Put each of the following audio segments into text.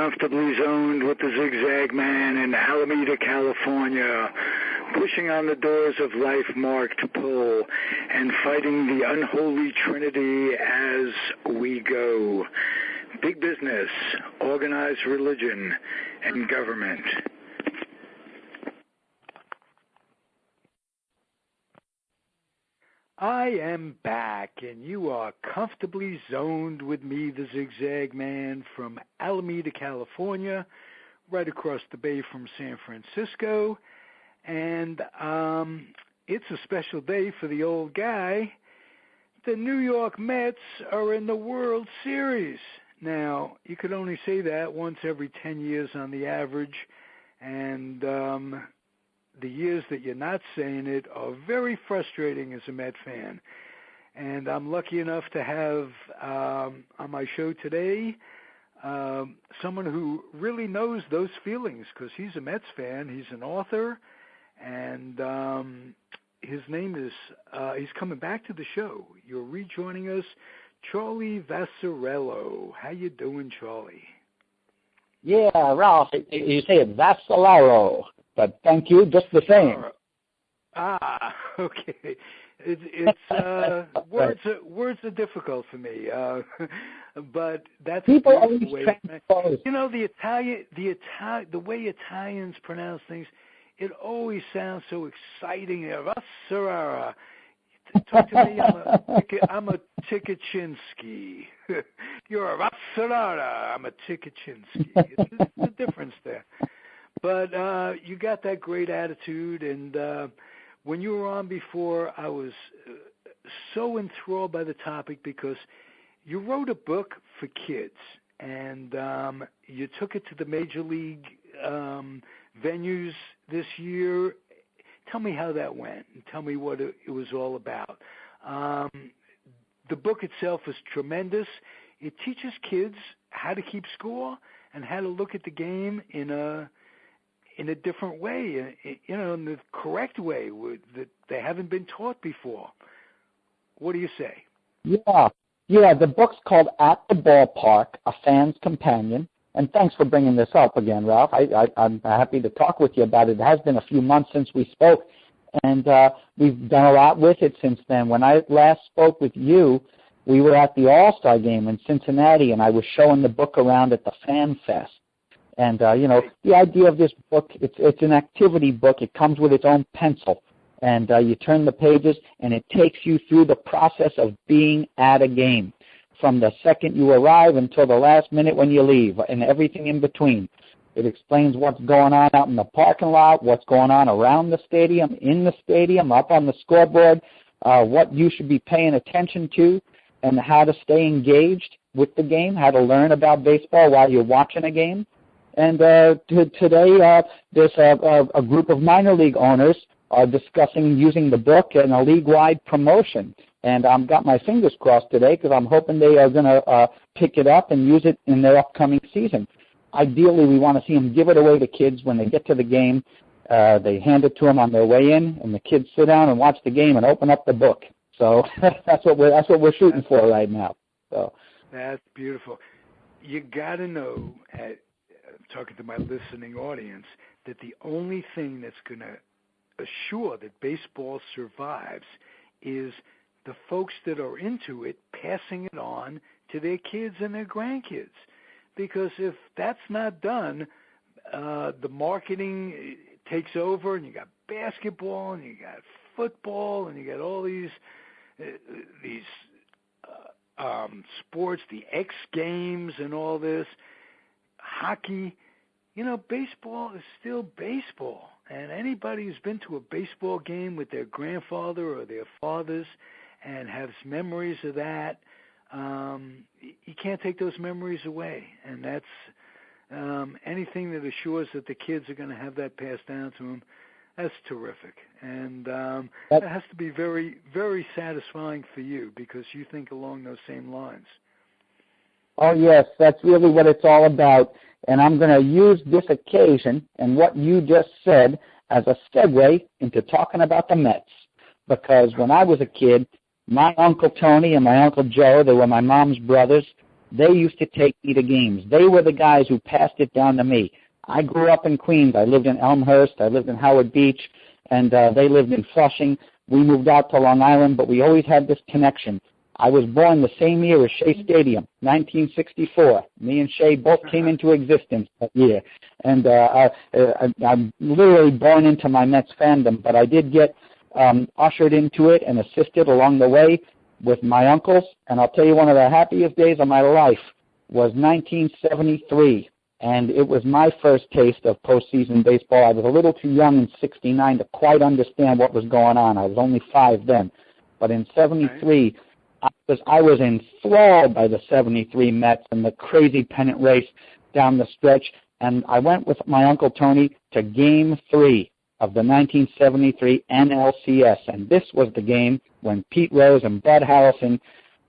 comfortably zoned with the Zigzag Man in Alameda, California, pushing on the doors of life marked pull and fighting the unholy trinity as we go. Big business, organized religion, and government. I am back, and you are comfortably zoned with me, the Zigzag Man, from Alameda, California, right across the bay from San Francisco. And it's a special day for the old guy. The New York Mets are in the World Series. Now, you could only say that once every 10 years on the average, and the years that you're not saying it are very frustrating as a Met fan. And I'm lucky enough to have on my show today someone who really knows those feelings, because he's a Mets fan. He's an author, and his name is, he's coming back to the show. You're rejoining us, Charlie Vassarello. How you doing, Charlie? Yeah, Ralph, you say it Vassarello. But thank you, just the same. Okay. It's words are difficult for me, but that's people always the way. You know, the way Italians pronounce things, it always sounds so exciting. Talk to me. I'm a Tikachinsky. You're a Vassarara. I'm a Tikachinsky. It's the difference there. But you got that great attitude, and when you were on before, I was so enthralled by the topic because you wrote a book for kids, and you took it to the major league venues this year. Tell me how that went, and tell me what it was all about. The book itself is tremendous. It teaches kids how to keep score and how to look at the game in a different way, in the correct way that they haven't been taught before. What do you say? Yeah. The book's called At the Ballpark, A Fan's Companion. And thanks for bringing this up again, Ralph. I'm happy to talk with you about it. It has been a few months since we spoke, and we've done a lot with it since then. When I last spoke with you, we were at the All-Star game in Cincinnati, and I was showing the book around at the Fan Fest. And, the idea of this book, it's an activity book. It comes with its own pencil. And you turn the pages, and it takes you through the process of being at a game, from the second you arrive until the last minute when you leave, and everything in between. It explains what's going on out in the parking lot, what's going on around the stadium, in the stadium, up on the scoreboard, what you should be paying attention to, and how to stay engaged with the game, how to learn about baseball while you're watching a game. And today, there's a group of minor league owners are discussing using the book in a league-wide promotion. And I've got my fingers crossed today because I'm hoping they are going to pick it up and use it in their upcoming season. Ideally, we want to see them give it away to kids when they get to the game. They hand it to them on their way in, and the kids sit down and watch the game and open up the book. So that's what we're shooting for right now. So that's beautiful. You got to know, talking to my listening audience, that the only thing that's going to assure that baseball survives is the folks that are into it passing it on to their kids and their grandkids. Because if that's not done, the marketing takes over, and you got basketball, and you got football, and you got all these sports, the X Games and all this, hockey. Baseball is still baseball. And anybody who's been to a baseball game with their grandfather or their fathers and has memories of that, you can't take those memories away. And that's anything that assures that the kids are going to have that passed down to them, that's terrific. And that has to be very, very satisfying for you because you think along those same lines. Oh, yes, that's really what it's all about. And I'm going to use this occasion and what you just said as a segue into talking about the Mets. Because when I was a kid, my Uncle Tony and my Uncle Joe, they were my mom's brothers, they used to take me to games. They were the guys who passed it down to me. I grew up in Queens. I lived in Elmhurst. I lived in Howard Beach, and they lived in Flushing. We moved out to Long Island, but we always had this connection. I was born the same year as Shea Stadium, 1964. Me and Shea both came into existence that year. And I'm literally born into my Mets fandom, but I did get ushered into it and assisted along the way with my uncles. And I'll tell you, one of the happiest days of my life was 1973. And it was my first taste of postseason baseball. I was a little too young in '69 to quite understand what was going on. I was only 5 then. But in '73, I was enthralled by the '73 Mets and the crazy pennant race down the stretch. And I went with my Uncle Tony to Game 3 of the 1973 NLCS. And this was the game when Pete Rose and Bud Harrelson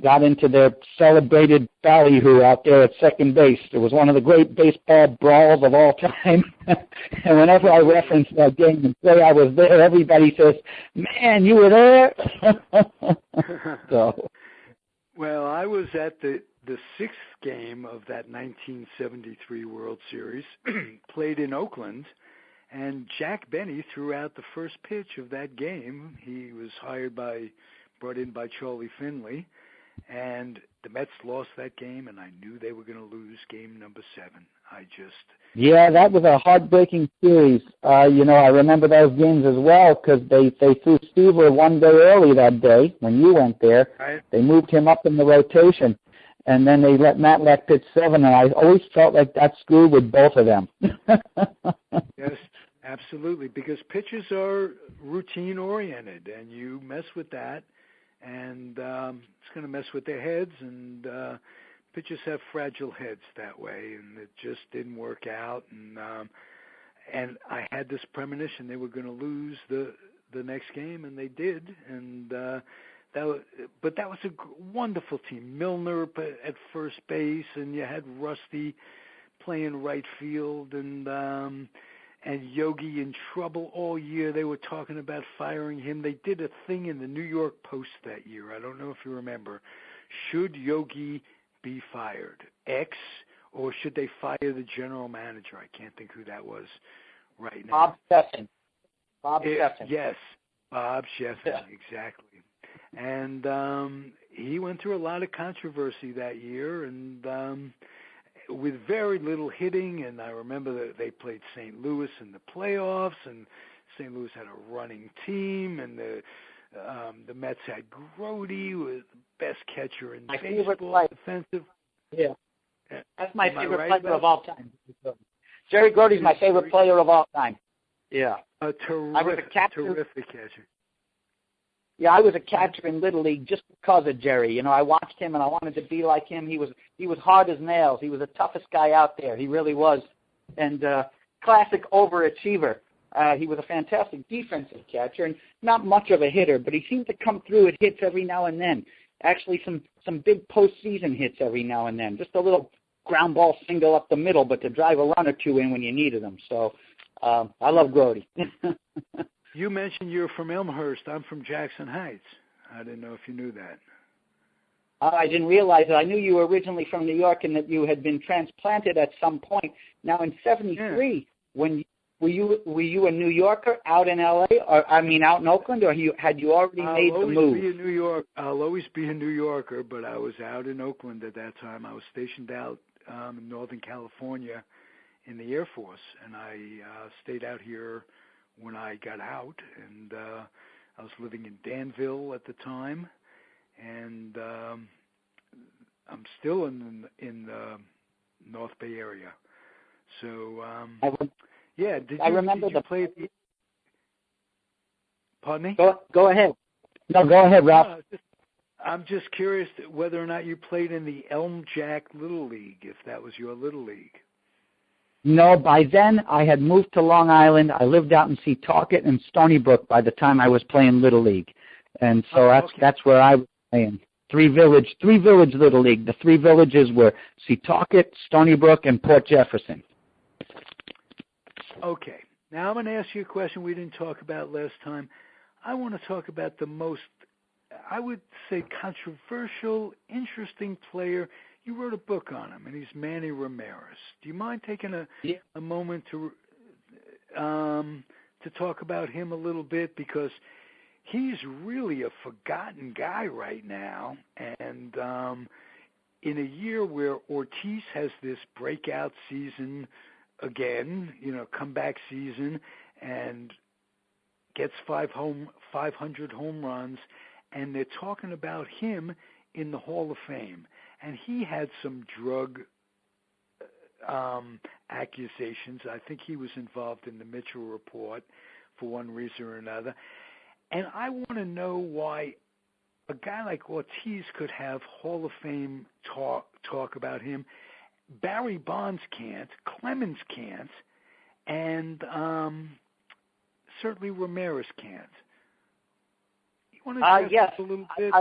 got into their celebrated ballyhoo out there at second base. It was one of the great baseball brawls of all time. And whenever I reference that game and say I was there, everybody says, "Man, you were there?" So, well, I was at the 6th game of that 1973 World Series, played in Oakland, and Jack Benny threw out the first pitch of that game. He was brought in by Charlie Finley. And the Mets lost that game, and I knew they were going to lose game number 7. Yeah, that was a heartbreaking series. I remember those games as well because they threw Stever one day early that day when you went there. Right. They moved him up in the rotation, and then they let Matlack pitch 7, and I always felt like that screwed with both of them. Yes, absolutely, because pitchers are routine-oriented, and you mess with that, and it's going to mess with their heads, and pitchers have fragile heads that way, and it just didn't work out. And I had this premonition they were going to lose the next game, and they did. And that was a wonderful team. Milner at first base, and you had Rusty playing right field, and Yogi in trouble all year. They were talking about firing him. They did a thing in the New York Post that year. I don't know if you remember. Should Yogi be fired? X, or should they fire the general manager? I can't think who that was right now. Bob Sheffin. Yes, Bob Sheffin, exactly. And he went through a lot of controversy that year, and with very little hitting, and I remember that they played St. Louis in the playoffs, and St. Louis had a running team, and the Mets had Grody, who was the best catcher in baseball, defensive. Yeah, that's my favorite player of all time. Jerry Grody's my favorite player of all time. Yeah, terrific catcher. Yeah, I was a catcher in Little League just because of Jerry. I watched him and I wanted to be like him. He was hard as nails. He was the toughest guy out there. He really was. And classic overachiever. He was a fantastic defensive catcher and not much of a hitter, but he seemed to come through at hits every now and then. Actually, some big postseason hits every now and then. Just a little ground ball single up the middle, but to drive a run or two in when you needed them. So I love Grody. You mentioned you're from Elmhurst. I'm from Jackson Heights. I didn't know if you knew that. I didn't realize it. I knew you were originally from New York and that you had been transplanted at some point. Now, in '73, when were you a New Yorker out in L.A. or out in Oakland, or had you already made the move? I'll always be a New Yorker, but I was out in Oakland at that time. I was stationed out in Northern California in the Air Force, and I stayed out here when I got out, and I was living in Danville at the time, and I'm still in the North Bay area. So, did you play? Pardon me? Go ahead. No, go ahead, Ralph. I'm just curious whether or not you played in the Elm Jack Little League, if that was your Little League. No, by then I had moved to Long Island. I lived out in Setauket and Stony Brook by the time I was playing Little League. And so that's where I was playing. Three Village Little League. The 3 villages were Setauket, Stony Brook, and Port Jefferson. Okay. Now I'm going to ask you a question we didn't talk about last time. I want to talk about the most, I would say, controversial, interesting player you wrote a book on him, and he's Manny Ramirez. Do you mind taking a moment to talk about him a little bit, because he's really a forgotten guy right now, and in a year where Ortiz has this breakout season again, comeback season, and gets 500 home runs, and they're talking about him in the Hall of Fame. And he had some drug accusations. I think he was involved in the Mitchell report for one reason or another. And I want to know why a guy like Ortiz could have Hall of Fame talk about him. Barry Bonds can't, Clemens can't, and certainly Ramirez can't. You want to address yes. a little bit?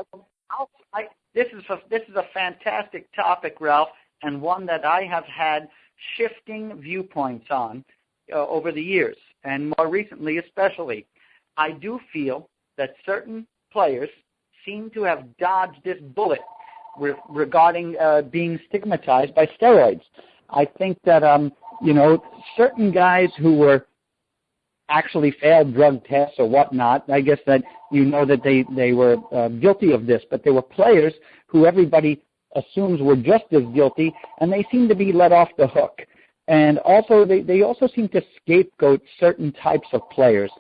This is a fantastic topic, Ralph, and one that I have had shifting viewpoints on over the years, and more recently especially. I do feel that certain players seem to have dodged this bullet regarding being stigmatized by steroids. I think that, certain guys who were actually failed drug tests or whatnot, I guess that that they were guilty of this, but there were players who everybody assumes were just as guilty, and they seem to be let off the hook. And also, they also seem to scapegoat certain types of players.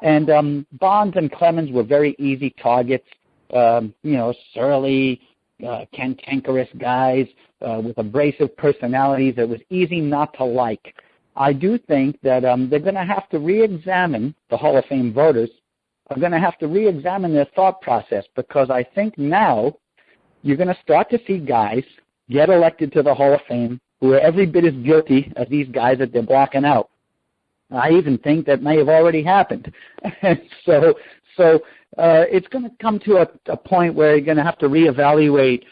And Bonds and Clemens were very easy targets, surly, cantankerous guys with abrasive personalities that was easy not to like. I do think that they're going to have to re-examine, the Hall of Fame voters are going to have to re-examine their thought process, because I think now you're going to start to see guys get elected to the Hall of Fame who are every bit as guilty as these guys that they're blocking out. I even think that may have already happened. So it's going to come to a point where you're going to have to reevaluate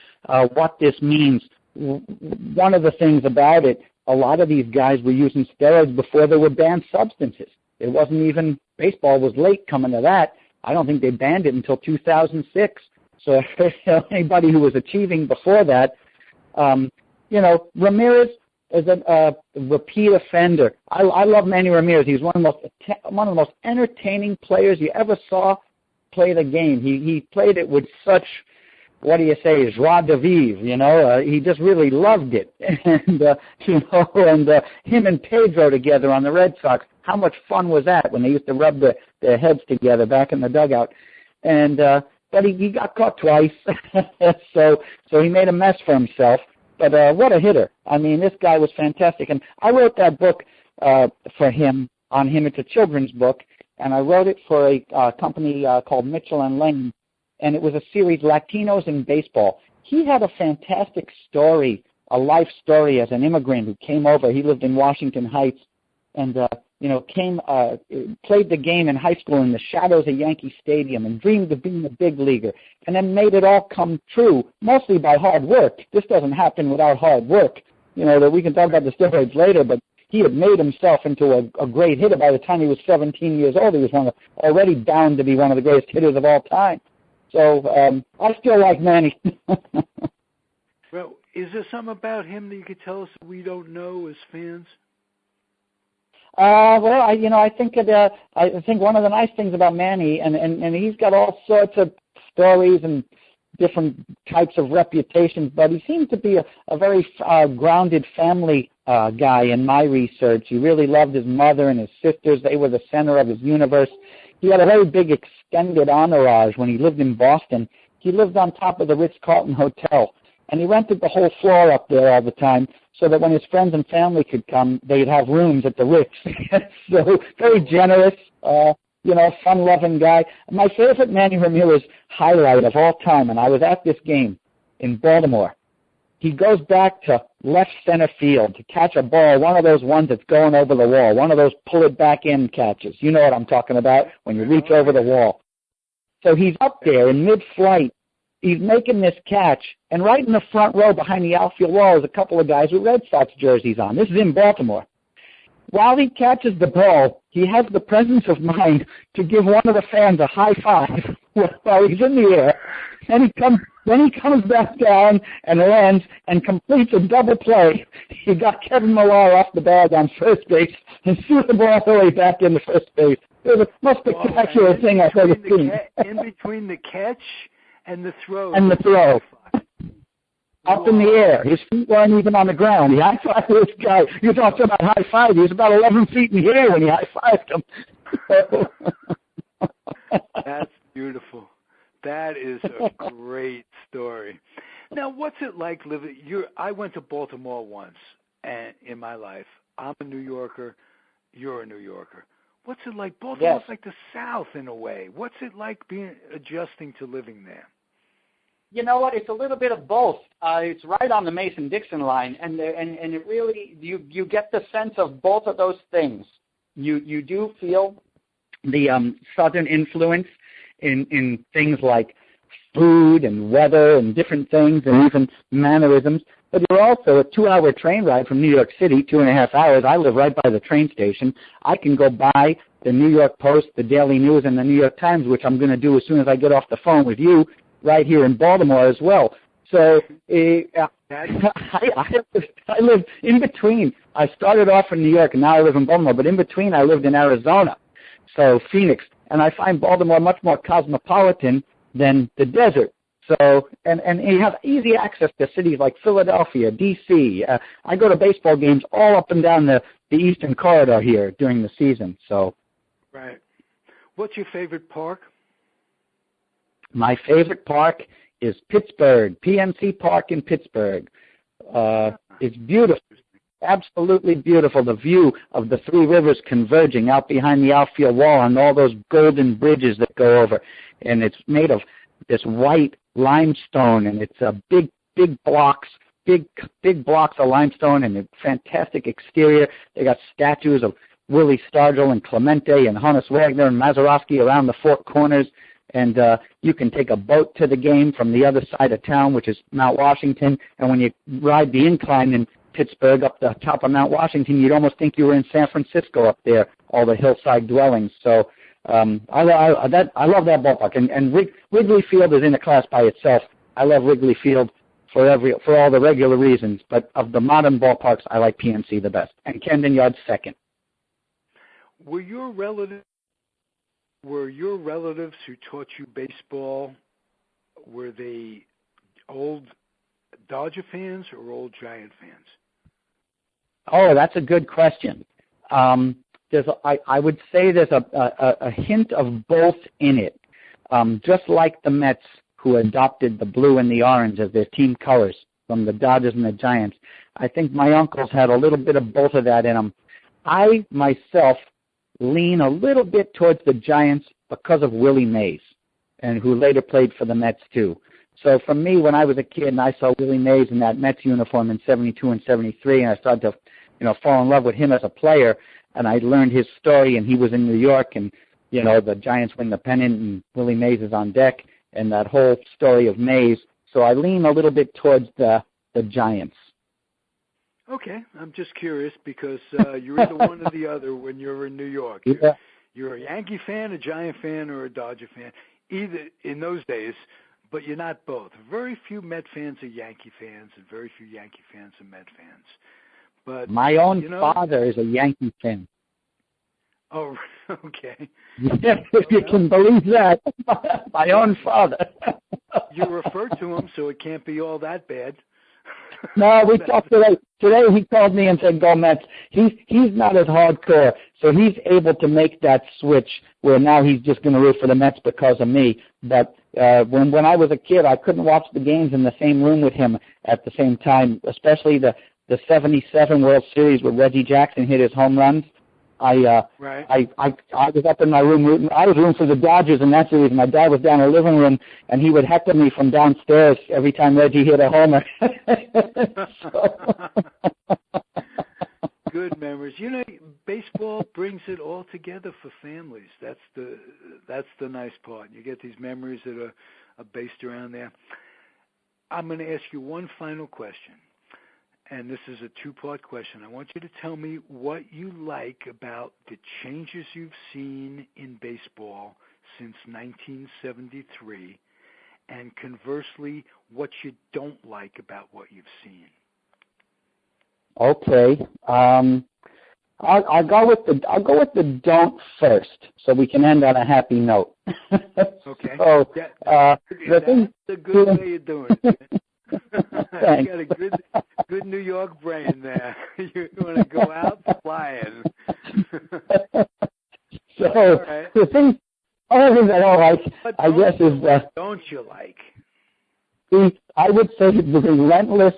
what this means. One of the things about it, a lot of these guys were using steroids before there were banned substances. It wasn't even, baseball was late coming to that. I don't think they banned it until 2006. So anybody who was achieving before that, Ramirez is a repeat offender. I love Manny Ramirez. He's one of the most entertaining players you ever saw play the game. He played it with such, joie de vivre, he just really loved it. And, him and Pedro together on the Red Sox, how much fun was that when they used to rub their heads together back in the dugout? And, but he got caught twice, so he made a mess for himself. But what a hitter. I mean, this guy was fantastic. And I wrote that book for him, on him. It's a children's book, and I wrote it for a company called Mitchell & Lane, and it was a series, Latinos in Baseball. He had a fantastic story, a life story as an immigrant who came over. He lived in Washington Heights and, played the game in high school in the shadows of Yankee Stadium and dreamed of being a big leaguer, and then made it all come true, mostly by hard work. This doesn't happen without hard work. That we can talk about the steroids later, but he had made himself into a great hitter by the time he was 17 years old. He was already bound to be one of the greatest hitters of all time. So I still like Manny. Well, is there something about him that you could tell us that we don't know as fans? I think one of the nice things about Manny, and he's got all sorts of stories and different types of reputations, but he seems to be a very grounded family guy in my research. He really loved his mother and his sisters. They were the center of his universe. He had a very big extended entourage when he lived in Boston. He lived on top of the Ritz-Carlton Hotel, and he rented the whole floor up there all the time so that when his friends and family could come, they'd have rooms at the Ritz. So very generous, fun-loving guy. My favorite Manny Ramirez highlight of all time, and I was at this game in Baltimore, he goes back to left center field to catch a ball, one of those ones that's going over the wall, one of those pull-it-back-in catches. You know what I'm talking about, when you reach over the wall. So he's up there in mid-flight. He's making this catch, and right in the front row behind the outfield wall is a couple of guys with Red Sox jerseys on. This is in Baltimore. While he catches the ball, he has the presence of mind to give one of the fans a high five while he's in the air. Then he comes back down and lands and completes a double play. He got Kevin Millar off the bag on first base and threw the ball all the way back into first base. It was the most spectacular thing I've ever seen. In between the catch and the throw. Up in the air. His feet weren't even on the ground. He high-fived this guy. You talked about high-five. He was about 11 feet in the air when he high-fived him. That's beautiful. That is a great story. Now, what's it like living? I went to Baltimore once in my life. I'm a New Yorker. You're a New Yorker. What's it like? Baltimore's like the South in a way. What's it like adjusting to living there? You know what? It's a little bit of both. It's right on the Mason-Dixon line, and it really you get the sense of both of those things. You do feel the Southern influence in things like food and weather and different things and even mannerisms. But you're also a 2-hour train ride from New York City, 2.5 hours. I live right by the train station. I can go by the New York Post, the Daily News, and the New York Times, which I'm going to do as soon as I get off the phone with you, right here in Baltimore as well. So I live in between. I started off in New York, and now I live in Baltimore. But in between, I lived in Arizona, so Phoenix. And I find Baltimore much more cosmopolitan than the desert. So, and you have easy access to cities like Philadelphia, D.C. I go to baseball games all up and down the Eastern Corridor here during the season. So, right. What's your favorite park? My favorite park is Pittsburgh, PNC Park in Pittsburgh. It's beautiful, absolutely beautiful. The view of the three rivers converging out behind the outfield wall and all those golden bridges that go over. And it's made of this white limestone, and it's big blocks of limestone, and a fantastic exterior. They got statues of Willie Stargell and Clemente and Honus Wagner and Mazeroski around the four corners. And you can take a boat to the game from the other side of town, which is Mount Washington. And when you ride the incline in Pittsburgh up the top of Mount Washington, you'd almost think you were in San Francisco up there, all the hillside dwellings. So I love that ballpark. And Wrigley Field is in a class by itself. I love Wrigley Field for all the regular reasons. But of the modern ballparks, I like PNC the best. And Camden Yards second. Were your relatives who taught you baseball, were they old Dodger fans or old Giant fans? Oh, that's a good question. I would say there's a hint of both in it. Just like the Mets, who adopted the blue and the orange as their team colors from the Dodgers and the Giants, I think my uncles had a little bit of both of that in them. I, myself, lean a little bit towards the Giants because of Willie Mays, and who later played for the Mets too. So for me, when I was a kid and I saw Willie Mays in that Mets uniform in 72 and 73, and I started to, fall in love with him as a player, and I learned his story, and he was in New York, and, the Giants win the pennant, and Willie Mays is on deck, and that whole story of Mays. So I lean a little bit towards the Giants. Okay, I'm just curious because you're either one or the other when you're in New York. You're a Yankee fan, a Giant fan, or a Dodger fan, either in those days, but you're not both. Very few Met fans are Yankee fans, and very few Yankee fans are Met fans. But my own father is a Yankee fan. Oh, okay. If you can believe that. My own father. You refer to him, so it can't be all that bad. No, we talked today. Today he called me and said, "Go Mets." He's not as hardcore, so he's able to make that switch where now he's just going to root for the Mets because of me. But when I was a kid, I couldn't watch the games in the same room with him at the same time, especially the 77 World Series where Reggie Jackson hit his home runs. I was up in my room rooting. I was rooting for the Dodgers in that series. My dad was down in the living room, and he would heckle me from downstairs every time Reggie hit a homer. Good memories. Baseball brings it all together for families. That's the nice part. You get these memories that are based around there. I'm going to ask you one final question. And this is a two-part question. I want you to tell me what you like about the changes you've seen in baseball since 1973, and conversely, what you don't like about what you've seen? Okay. I'll go with the don't first, so we can end on a happy note. Okay. So that's a good way of doing it. Thanks. You got a good New York brain there. You want to go out flying. So right. the thing, other thing I don't like, I guess, is don't you like? I would say the relentless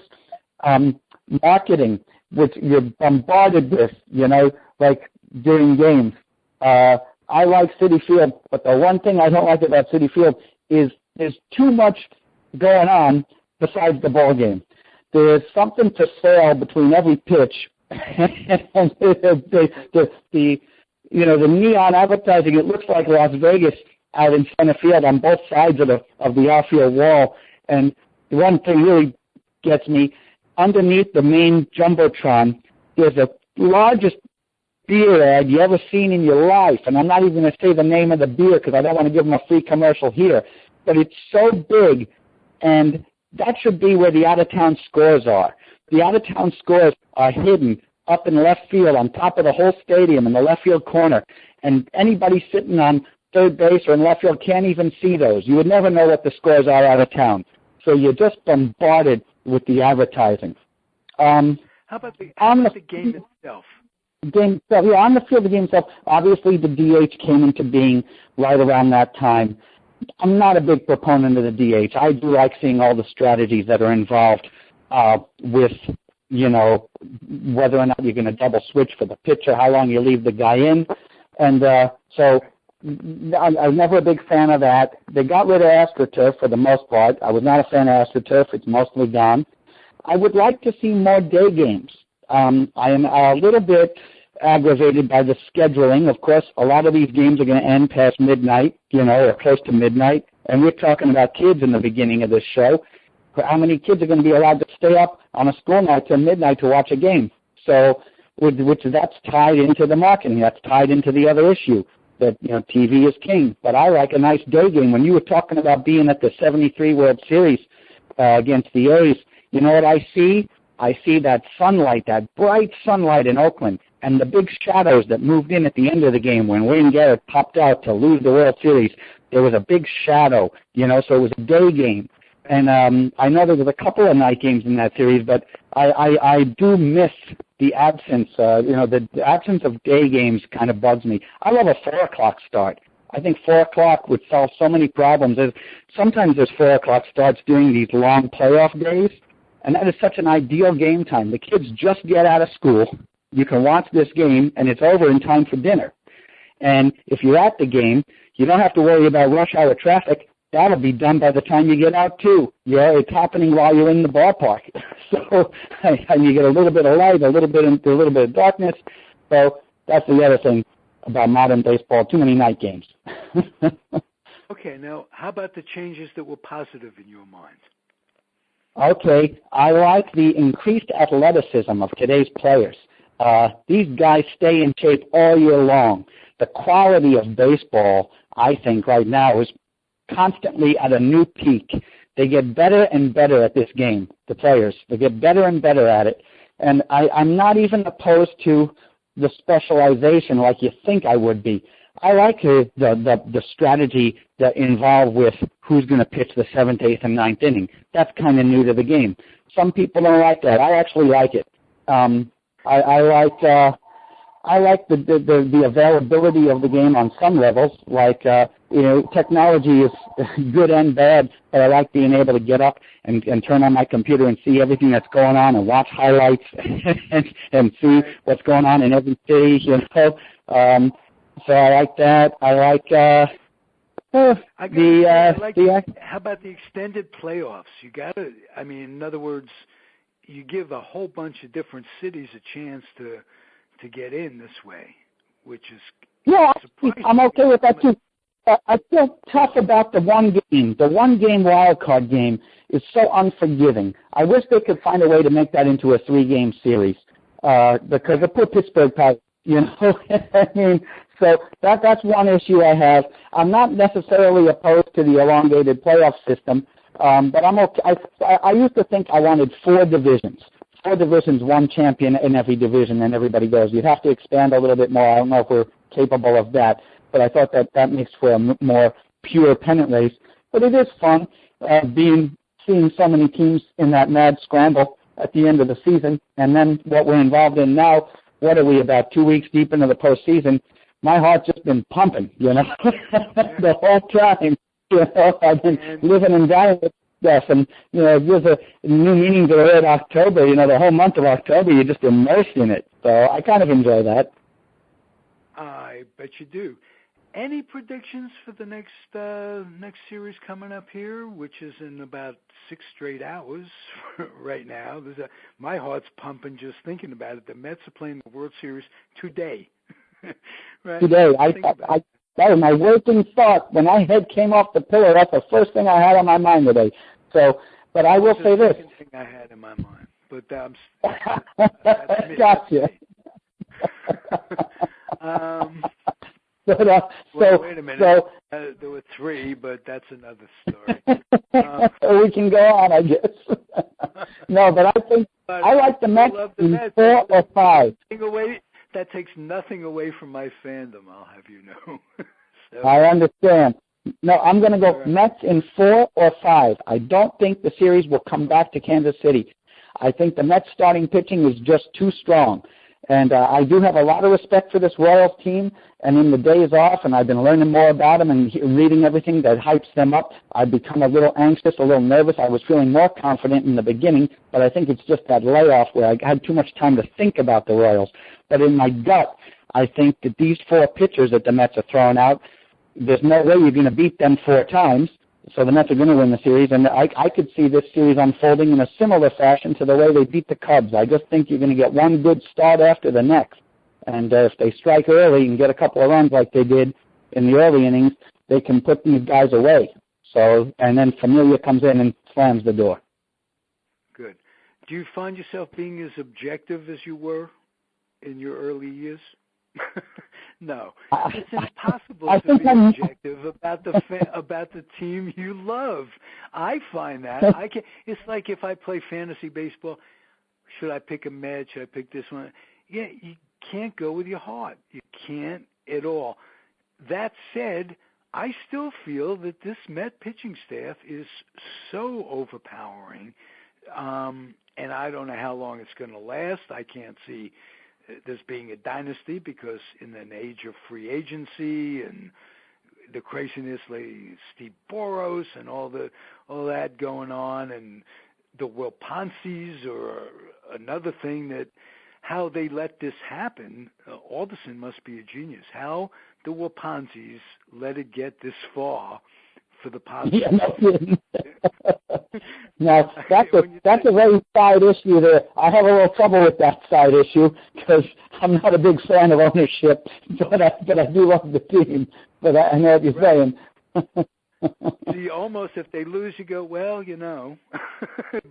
marketing, which you're bombarded with, like during games. I like Citi Field, but the one thing I don't like about Citi Field is there's too much going on besides the ball game. There's something to sell between every pitch, and the neon advertising. It looks like Las Vegas out in center field on both sides of the outfield wall. And the one thing really gets me, underneath the main jumbotron, there's the largest beer ad you ever seen in your life. And I'm not even going to say the name of the beer because I don't want to give them a free commercial here. But it's so big, and that should be where the out-of-town scores are. The out-of-town scores are hidden up in left field on top of the whole stadium in the left field corner. And anybody sitting on third base or in left field can't even see those. You would never know what the scores are out of town. So you're just bombarded with the advertising. How about the game itself? On the field, the game itself, obviously the DH came into being right around that time. I'm not a big proponent of the DH. I do like seeing all the strategies that are involved with, whether or not you're going to double switch for the pitcher, how long you leave the guy in. And so I'm never a big fan of that. They got rid of AstroTurf for the most part. I was not a fan of AstroTurf. It's mostly gone. I would like to see more day games. I am a little bit aggravated by the scheduling. Of course, a lot of these games are going to end past midnight, or close to midnight. And we're talking about kids in the beginning of this show. How many kids are going to be allowed to stay up on a school night till midnight to watch a game? So, which that's tied into the marketing. That's tied into the other issue that, TV is king. But I like a nice day game. When you were talking about being at the 73 World Series against the A's, you know what I see? I see that sunlight, that bright sunlight in Oakland, and the big shadows that moved in at the end of the game when Wayne Garrett popped out to lose the World Series. There was a big shadow, so it was a day game. And I know there was a couple of night games in that series, but I do miss the absence. The absence of day games kind of bugs me. I love a 4 o'clock start. I think 4 o'clock would solve so many problems. Sometimes there's 4 o'clock starts during these long playoff days, and that is such an ideal game time. The kids just get out of school. You can watch this game, and it's over in time for dinner. And if you're at the game, you don't have to worry about rush hour traffic. That'll be done by the time you get out, too. It's happening while you're in the ballpark. So and you get a little bit of light, a little bit of darkness. So that's the other thing about modern baseball, too many night games. Okay, now how about the changes that were positive in your mind? Okay, I like the increased athleticism of today's players. These guys stay in shape all year long. The quality of baseball, I think, right now is constantly at a new peak. They get better and better at this game, the players. They get better and better at it. And I'm not even opposed to the specialization like you think I would be. I like the strategy that involved with who's going to pitch the 7th, 8th, and 9th inning. That's kind of new to the game. Some people don't like that. I actually like it. I like the availability of the game on some levels. Like, technology is good and bad, but I like being able to get up and turn on my computer and see everything that's going on and watch highlights and see what's going on in every city, So I like that. I like how about the extended playoffs? You got to, in other words, you give a whole bunch of different cities a chance to get in this way, which is surprising. I'm okay with that too. I feel tough about the one game. The one-game wild card game is so unforgiving. I wish they could find a way to make that into a 3-game series because the poor Pittsburgh Pirates, So that's one issue I have. I'm not necessarily opposed to the elongated playoff system, but I'm okay. I used to think I wanted 4 divisions. 4 divisions, 1 champion in every division, and everybody goes. You'd have to expand a little bit more. I don't know if we're capable of that, but I thought that makes for a more pure pennant race. But it is fun seeing so many teams in that mad scramble at the end of the season, and then what we're involved in now. What are we, about 2 weeks deep into the postseason? My heart's just been pumping, the whole time. I've been living and dying with stuff, and there's a new meaning to the word October. The whole month of October, you're just immersed in it. So I kind of enjoy that. I bet you do. Any predictions for the next series coming up here, which is in about 6 straight hours right now? My heart's pumping just thinking about it. The Mets are playing the World Series today. Right? Today, that was my working thought. When my head came off the pillow, that's the first thing I had on my mind today. So, but I will say this. The second thing I had in my mind, but gotcha. Well, wait a minute. There were 3, but that's another story. We can go on, I guess. No, but I think I like the Mets in 4 or 5. That takes nothing away from my fandom, I'll have you know. So, I understand. No, I'm going to go Mets in 4 or 5. I don't think the series will come back to Kansas City. I think the Mets starting pitching is just too strong. And I do have a lot of respect for this Royals team, and in the days off, and I've been learning more about them and reading everything that hypes them up, I've become a little anxious, a little nervous. I was feeling more confident in the beginning, but I think it's just that layoff where I had too much time to think about the Royals. But in my gut, I think that these 4 pitchers that the Mets are throwing out, there's no way you're going to beat them 4 times. So the Mets are going to win the series, and I could see this series unfolding in a similar fashion to the way they beat the Cubs. I just think you're going to get one good start after the next. And if they strike early and get a couple of runs like they did in the early innings, they can put these guys away. So, and then Familia comes in and slams the door. Good. Do you find yourself being as objective as you were in your early years? No, it's impossible to be objective about the team you love. I find that it's like if I play fantasy baseball, should I pick a Met? Should I pick this one? Yeah, you can't go with your heart. You can't at all. That said, I still feel that this Met pitching staff is so overpowering, and I don't know how long it's going to last. I can't see this being a dynasty because in an age of free agency and the craziness like Steve Boros and all that going on, and the Wilponsis or another thing that how they let this happen. Alderson must be a genius. How the Wilponsis let it get this far for the positive. Now, that's a very side issue there. I have a little trouble with that side issue because I'm not a big fan of ownership, but I do love the team. But I know what you're saying. See, almost if they lose, you go, well,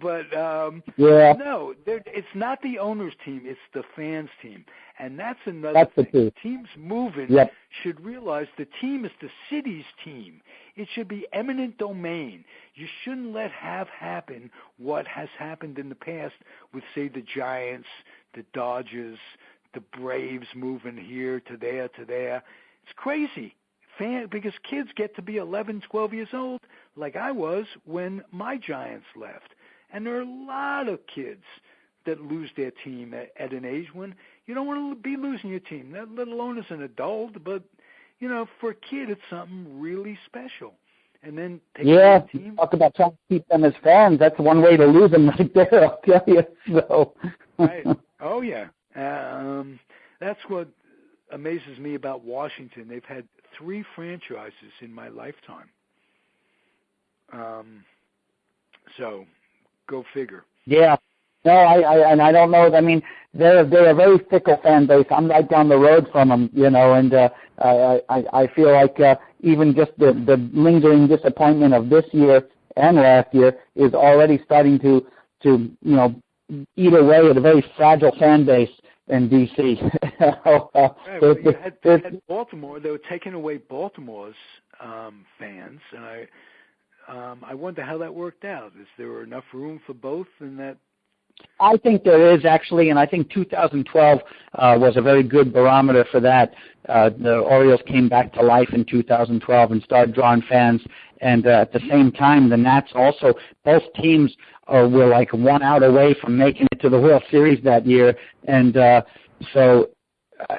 but no, it's not the owner's team; it's the fans' team, and that's another thing. Teams moving should realize the team is the city's team. It should be eminent domain. You shouldn't let happen what has happened in the past with, say, the Giants, the Dodgers, the Braves moving here to there to there. It's crazy. Because kids get to be 11, 12 years old, like I was when my Giants left. And there are a lot of kids that lose their team at an age when you don't want to be losing your team, let alone as an adult. But, for a kid, it's something really special. And then take team. Talk about trying to keep them as fans. That's one way to lose them right there, I'll tell you. So. Right. Oh, yeah. That's what amazes me about Washington. They've had 3 franchises in my lifetime. So, go figure. Yeah. No, I don't know. I mean, they're a very fickle fan base. I'm right down the road from them, and I feel like even just the lingering disappointment of this year and last year is already starting to eat away at a very fragile fan base. in D.C. Right, well, you had Baltimore. They were taking away Baltimore's fans, and I wonder how that worked out. Is there enough room for both in that? I think there is, actually, and I think 2012 was a very good barometer for that. The Orioles came back to life in 2012 and started drawing fans, and at the same time, the Nats also, both teams were like 1 out away from making it to the World Series that year, and so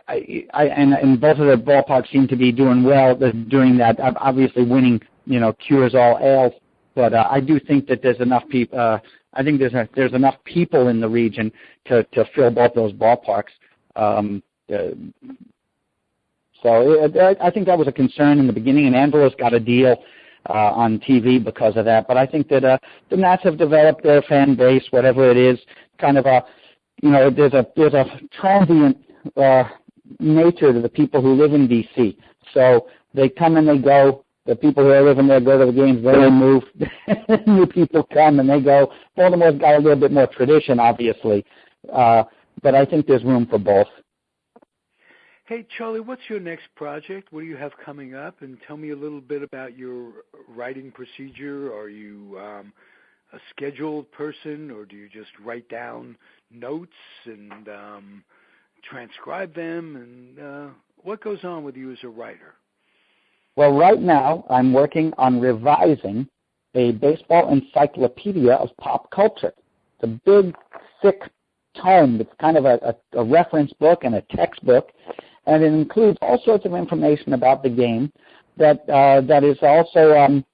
and both of the ballparks seem to be doing well during that. Obviously, winning, cures all ails, but I do think that there's enough people. I think there's enough people in the region to fill both those ballparks. So I think that was a concern in the beginning, and Angelo's got a deal on TV because of that. But I think that the Nats have developed their fan base, whatever it is, kind of there's a transient nature to the people who live in D.C. So they come and they go. The people who are living there go to the games, then they move. New people come and they go. Baltimore's got a little bit more tradition, obviously, but I think there's room for both. Hey, Charlie, what's your next project? What do you have coming up? And tell me a little bit about your writing procedure. Are you a scheduled person, or do you just write down notes and transcribe them? And what goes on with you as a writer? Well, right now I'm working on revising a baseball encyclopedia of pop culture. It's a big, thick tome. It's kind of a reference book and a textbook, and it includes all sorts of information about the game that is also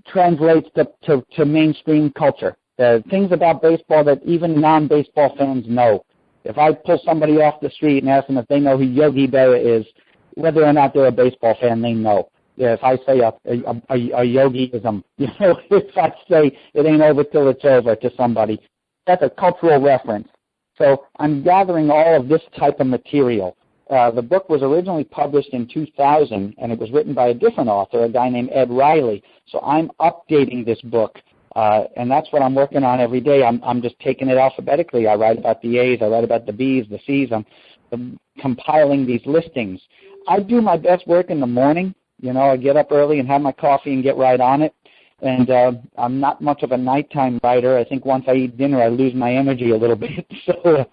translates to mainstream culture. Things about baseball that even non-baseball fans know. If I pull somebody off the street and ask them if they know who Yogi Berra is, whether or not they're a baseball fan, they know. Yeah, if I say a Yogiism, if I say it ain't over till it's over to somebody, that's a cultural reference. So I'm gathering all of this type of material. The book was originally published in 2000, and it was written by a different author, a guy named Ed Riley. So I'm updating this book, and that's what I'm working on every day. I'm just taking it alphabetically. I write about the A's, I write about the B's, the C's. I'm compiling these listings. I do my best work in the morning. I get up early and have my coffee and get right on it. And I'm not much of a nighttime writer. I think once I eat dinner, I lose my energy a little bit. So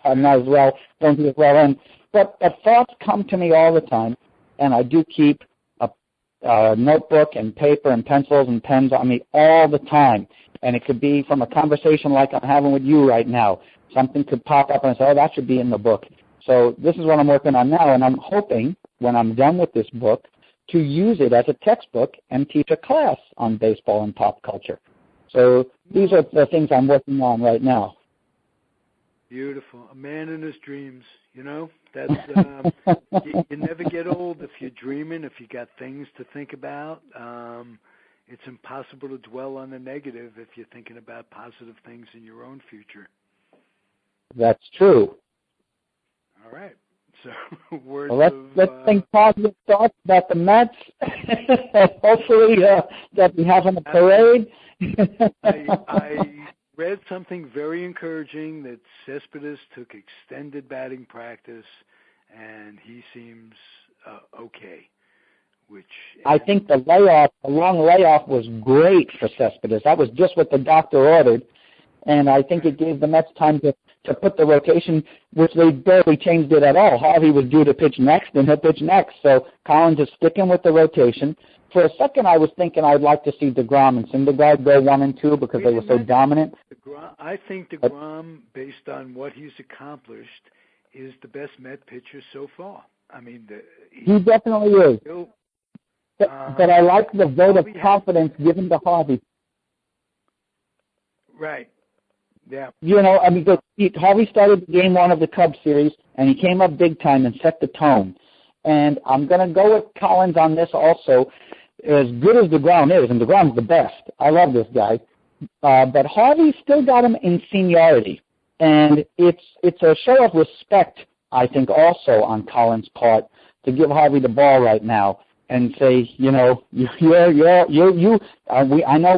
I might as well don't do as well. But thoughts come to me all the time, and I do keep a notebook and paper and pencils and pens on me all the time. And it could be from a conversation like I'm having with you right now. Something could pop up and I say, oh, that should be in the book. So this is what I'm working on now, and I'm hoping when I'm done with this book to use it as a textbook and teach a class on baseball and pop culture. So these are the things I'm working on right now. Beautiful. A man in his dreams, That's you never get old if you're dreaming, if you got things to think about. It's impossible to dwell on the negative if you're thinking about positive things in your own future. That's true. All right. So let's think positive thoughts about the Mets. Hopefully that we have on the parade. I read something very encouraging that Cespedes took extended batting practice, and he seems okay. I think the long layoff was great for Cespedes. That was just what the doctor ordered, and I think it gave the Mets time to put the rotation, which they barely changed it at all. Harvey was due to pitch next, and he'll pitch next. So Collins is sticking with the rotation. For a second, I was thinking I'd like to see DeGrom and Syndergaard go 1 and 2 because they were so dominant. I think DeGrom, based on what he's accomplished, is the best Met pitcher so far. I mean, he definitely is. But I like the vote of confidence given to Harvey. Right. Yeah. Harvey started game 1 of the Cubs series, and he came up big time and set the tone. And I'm going to go with Collins on this also. As good as DeGrom is, and DeGrom's the best, I love this guy, but Harvey still got him in seniority. And it's a show of respect, I think, also on Collins' part to give Harvey the ball right now and say, I know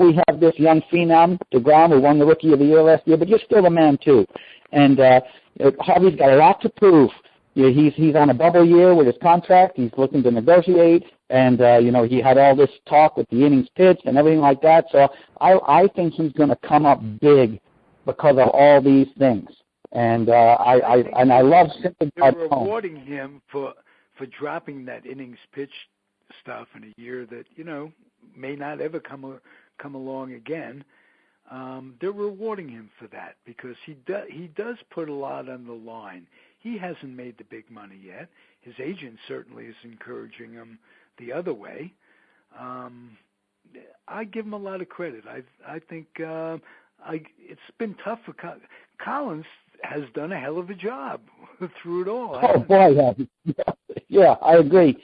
we have this young phenom, DeGrom, who won the Rookie of the Year last year, but you're still a man too. And Harvey's got a lot to prove. He's on a bubble year with his contract. He's looking to negotiate, and he had all this talk with the innings pitched and everything like that. So I think he's going to come up big because of all these things. And I love simply they're rewarding him for dropping that innings pitched stuff in a year that may not ever come along again. They're rewarding him for that because he does put a lot on the line. He hasn't made the big money yet. His agent certainly is encouraging him the other way. I give him a lot of credit. I think it's been tough for Collins. Has done a hell of a job through it all. Oh boy, yeah, I agree.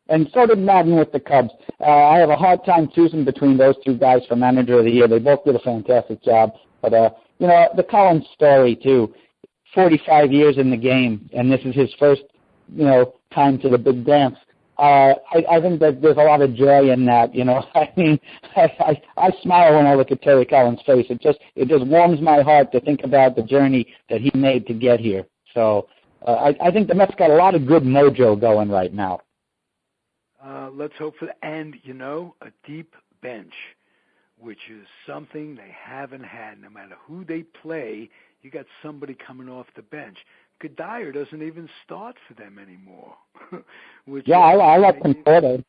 And so did Madden with the Cubs. I have a hard time choosing between those two guys for Manager of the Year. They both did a fantastic job. But the Collins story too. 45 years in the game, and this is his first, time to the big dance. I think that there's a lot of joy in that. I mean, I smile when I look at Terry Collins' face. It just warms my heart to think about the journey that he made to get here. So I think the Mets got a lot of good mojo going right now. Let's hope for that. And a deep bench, which is something they haven't had. No matter who they play, you got somebody coming off the bench. Goodyear doesn't even start for them anymore. I like Conforto.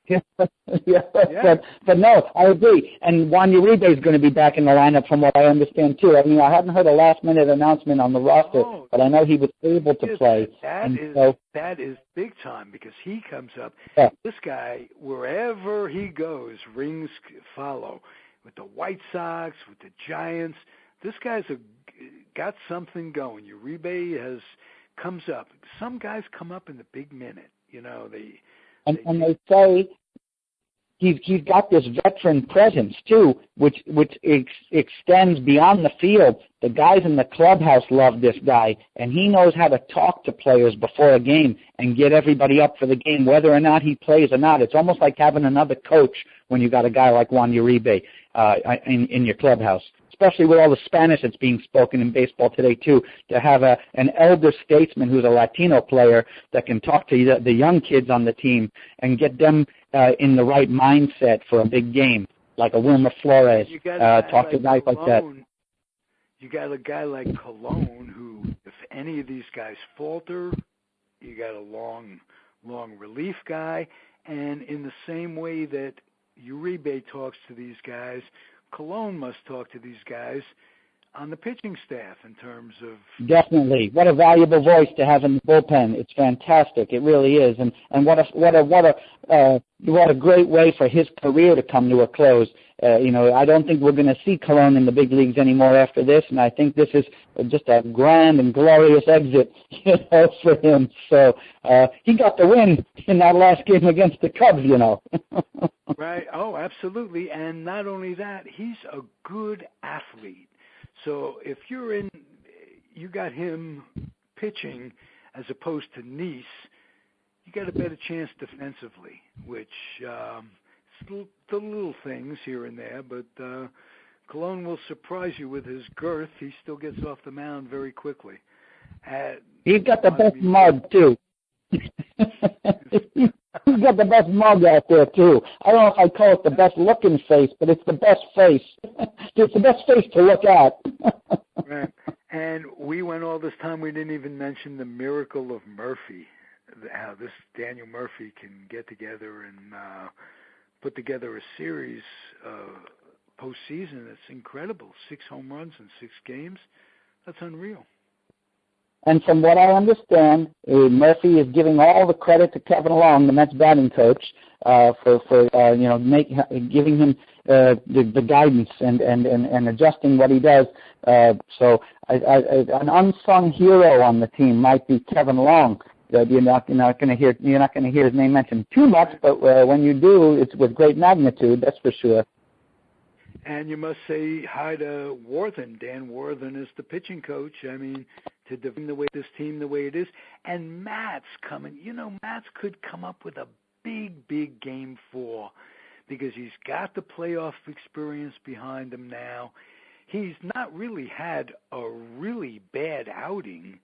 But no, I agree. And Juan Uribe is going to be back in the lineup from what I understand, too. I mean, I hadn't heard a last-minute announcement on the roster, but I know he was able to play. That is big time because he comes up. Yeah. This guy, wherever he goes, rings follow. With the White Sox, with the Giants, this guy's got something going. Uribe comes up. Some guys come up in the big minute. They say he's got this veteran presence too, which extends beyond the field. The guys in the clubhouse love this guy, and he knows how to talk to players before a game and get everybody up for the game, whether or not he plays or not. It's almost like having another coach when you got a guy like Juan Uribe in your clubhouse. Especially with all the Spanish that's being spoken in baseball today, too, to have an elder statesman who's a Latino player that can talk to the young kids on the team and get them in the right mindset for a big game, like a Wilmer Flores, talk to guys like that. You got a guy like Colon who, if any of these guys falter, you got a long relief guy, and in the same way that Uribe talks to these guys, Colon must talk to these guys on the pitching staff in terms of... Definitely. What a valuable voice to have in the bullpen. It's fantastic. It really is. And what a great way for his career to come to a close. I don't think we're going to see Colon in the big leagues anymore after this, and I think this is just a grand and glorious exit, for him. So he got the win in that last game against the Cubs, Right. Oh, absolutely. And not only that, he's a good athlete. So if you got him pitching as opposed to Nice, you got a better chance defensively, which the little things here and there, but Colon will surprise you with his girth. He still gets off the mound very quickly. He's got the best mug, too. He's got the best mug out there, too. I don't know if I'd call it the best-looking face, but it's the best face. It's the best face to look at. Right. And we went all this time, we didn't even mention the miracle of Murphy, how this Daniel Murphy can get together and put together a series postseason. It's incredible. 6 home runs in 6 games. That's unreal. And from what I understand, Murphy is giving all the credit to Kevin Long, the Mets batting coach, for giving him the guidance and adjusting what he does. So an unsung hero on the team might be Kevin Long. You're not going to hear his name mentioned too much, but when you do, it's with great magnitude. That's for sure. And you must say hi to Worthen. Dan Worthen is the pitching coach. I mean, to define this team the way it is. And Matt's coming. Matt's could come up with a big game 4 because he's got the playoff experience behind him now. he's not really had a really bad outing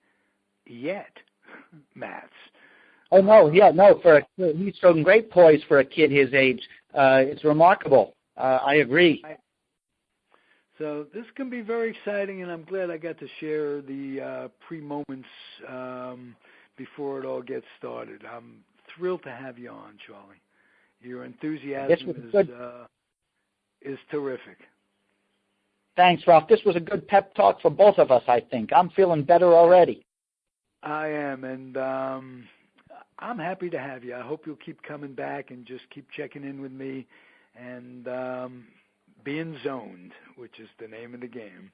yet, Mats. Oh no, yeah, no. He's shown great poise for a kid his age. It's remarkable. I agree. So this can be very exciting, and I'm glad I got to share the pre-moments before it all gets started. I'm thrilled to have you on, Charlie. Your enthusiasm is terrific. Thanks, Ralph. This was a good pep talk for both of us, I think. I'm feeling better already. I am, and I'm happy to have you. I hope you'll keep coming back and just keep checking in with me and being zoned, which is the name of the game.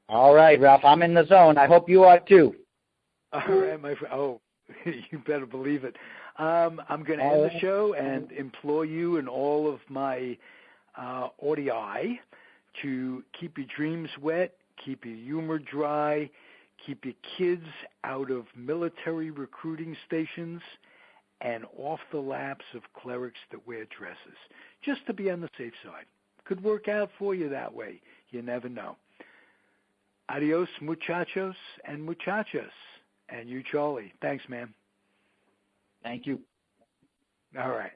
All right, Ralph. I'm in the zone. I hope you are too. All right, my friend. Oh, you better believe it. I'm going to end the show and implore you and all of my audii to keep your dreams wet, keep your humor dry, keep your kids out of military recruiting stations and off the laps of clerics that wear dresses, just to be on the safe side. Could work out for you that way. You never know. Adios, muchachos and muchachas. And you, Charlie. Thanks, man. Thank you. All right.